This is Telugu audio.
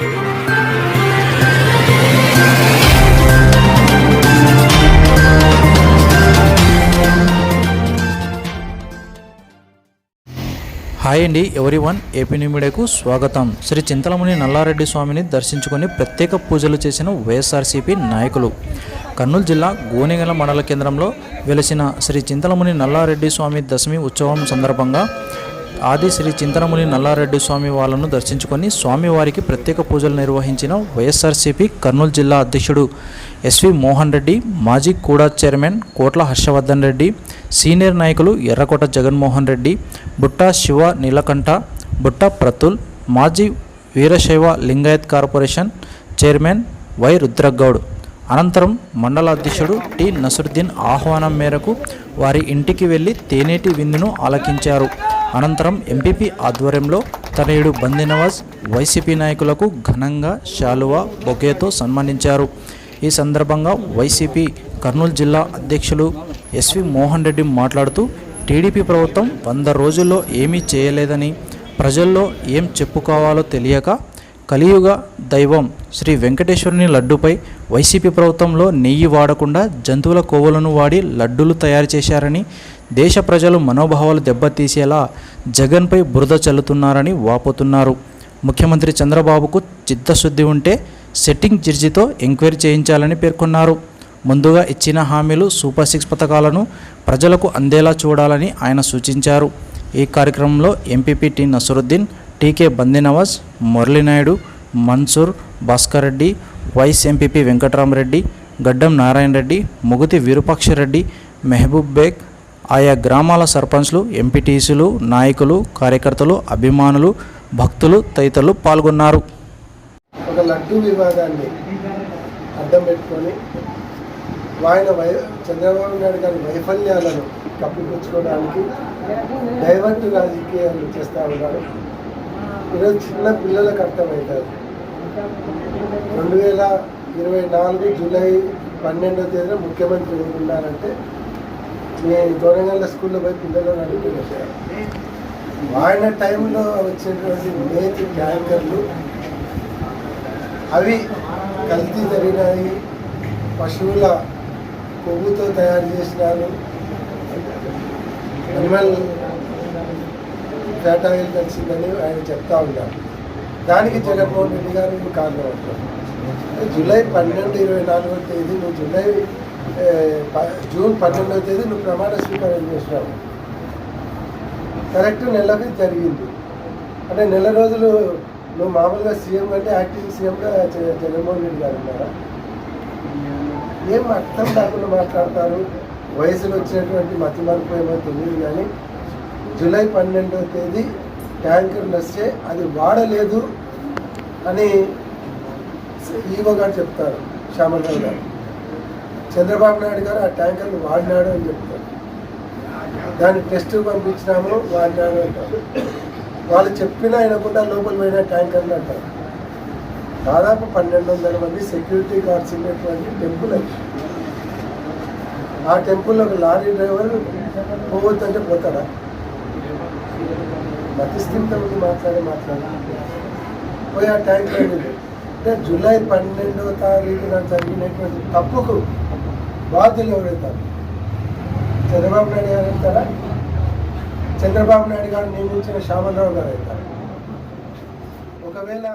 హాయ్ అండి ఎవరీవన్, ఏపీ న్యూ మీడియాకు స్వాగతం. శ్రీ చింతలముని నల్లారెడ్డి స్వామిని దర్శించుకొని ప్రత్యేక పూజలు చేసిన వైఎస్ఆర్సీపీ నాయకులు. కర్నూలు జిల్లా గోనెగల మండల కేంద్రంలో వెలిసిన శ్రీ చింతలముని నల్లారెడ్డి స్వామి దశమి ఉత్సవం సందర్భంగా ఆది శ్రీ చింతలముని నల్లారెడ్డి స్వామి వాళ్ళను దర్శించుకొని స్వామివారికి ప్రత్యేక పూజలు నిర్వహించిన వైఎస్ఆర్సీపీ కర్నూలు జిల్లా అధ్యక్షుడు ఎస్వి మోహన్ రెడ్డి, మాజీ కూడా చైర్మన్ కోట్ల హర్షవర్ధన్ రెడ్డి, సీనియర్ నాయకులు ఎర్రకోట జగన్మోహన్ రెడ్డి, బుట్టా శివ నీలకంఠ, బుట్టా ప్రతుల్, మాజీ వీరశైవ Lingayat corporation chairman why Rudragoud. అనంతరం మండల అధ్యక్షుడు టి నసరుద్దీన్ ఆహ్వానం మేరకు వారి ఇంటికి వెళ్లి తేనేటి విందును ఆలకించారు. అనంతరం ఎంపీపీ ఆధ్వర్యంలో తనయుడు బందీ నవాజ్ వైసీపీ నాయకులకు ఘనంగా శాలువా బొకేతో సన్మానించారు. ఈ సందర్భంగా వైసీపీ కర్నూలు జిల్లా అధ్యక్షులు ఎస్వి మోహన్ రెడ్డి మాట్లాడుతూ టీడీపీ ప్రభుత్వం 100 రోజుల్లో ఏమీ చేయలేదని, ప్రజల్లో ఏం చెప్పుకోవాలో తెలియక కలియుగ దైవం శ్రీ వెంకటేశ్వరుని లడ్డుపై వైసీపీ ప్రభుత్వంలో నెయ్యి వాడకుండా జంతువుల కొవ్వులను వాడి లడ్డూలు తయారు చేశారని, దేశ ప్రజలు మనోభావాలు దెబ్బతీసేలా జగన్పై బురద చల్లుతున్నారని వాపోతున్నారు. ముఖ్యమంత్రి చంద్రబాబుకు చిత్తశుద్ధి ఉంటే సెట్టింగ్ జడ్జితో ఎంక్వైరీ చేయించాలని పేర్కొన్నారు. ముందుగా ఇచ్చిన హామీలు సూపర్ 6 పథకాలను ప్రజలకు అందేలా చూడాలని ఆయన సూచించారు. ఈ కార్యక్రమంలో ఎంపీపీ టి నసరుద్దీన్, టీకే బందీ నవాజ్, మురళీనాయుడు, మన్సూర్, భాస్కర్ రెడ్డి, వైస్ ఎంపీపీ వెంకటరామరెడ్డి, గడ్డం నారాయణ రెడ్డి, ముగుతి విరూపాక్షరెడ్డి, మెహబూబ్ బేగ్, ఆయా గ్రామాల సర్పంచ్లు, ఎంపీటీసీలు, నాయకులు, కార్యకర్తలు, అభిమానులు, భక్తులు తదితరులు పాల్గొన్నారు. ఒక లడ్డూ వివాదాన్ని అడ్డం పెట్టుకొని ఆయన చంద్రబాబు నాయుడు గారి వైఫల్యాలను కప్పిపుచ్చుకోవడానికి డైవర్ట్ రాజకీయాలు చేస్తూ ఉన్నారు. ఈరోజు చిన్న పిల్లలకు అర్థమవుతారు. 2024 జూలై 12వ తేదీన ముఖ్యమంత్రి ఉన్నారంటే మీ దూరంగా స్కూల్లో పోయి పిల్లలను అడుగుతున్నారు. ఆయన టైంలో వచ్చినటువంటి నేతి ట్యాంకర్లు అవి కల్తీ జరిగినాయి, పశువుల కొవ్వుతో తయారు చేసినారు, అనిమల్ ఫ్యాట్ ఆయిల్ కలిసిందని ఆయన చెప్తా ఉన్నారు. దానికి జగన్మోహన్ రెడ్డి గారు కారణం అవుతారు. జూలై 12, 24వ తేదీ నువ్వు జూన్ 12వ తేదీ నువ్వు ప్రమాణ స్వీకారం చేసినావు. కరెక్ట్ నెలకి జరిగింది. అంటే నెల రోజులు నువ్వు మామూలుగా సీఎం అంటే యాక్టింగ్ సీఎంగా జగన్మోహన్ రెడ్డి గారు ఉన్నారా? ఏం అర్థం కాకుండా మాట్లాడతారు. వయసులో వచ్చినటువంటి మతి మార్పు ఏమో తెలియదు. కానీ జూలై 12వ తేదీ ట్యాంకర్లు వస్తే అది వాడలేదు అని ఈవో గారు చెప్తారు, శ్యామలరావు గారు. చంద్రబాబు నాయుడు గారు ఆ ట్యాంకర్లు వాడినాడు అని చెప్తారు. దాన్ని టెస్ట్ పంపించినాము, వాడినాడు అంటారు. వాళ్ళు చెప్పినా వినకుండా లోపల పోయిన ట్యాంకర్లు అంటారు. దాదాపు 1200 మంది సెక్యూరిటీ గార్డ్స్ ఉండేటువంటి టెంపుల్ అది. ఆ టెంపుల్లో ఒక లారీ డ్రైవర్ పోవద్దంటే పోతాడా? మతిస్థిమితం ఉంది మాట్లాడి పోయి ఆ ట్యాంకర్ అంటే జూలై 12వ తారీఖున జరిగినటువంటి తప్పుకు బాధ్యులు ఎవరైతారు? చంద్రబాబు నాయుడు గారు అవుతారా? చంద్రబాబు నాయుడు గారు నియమించిన శ్యామలరావు గారు అవుతారు? ఒకవేళ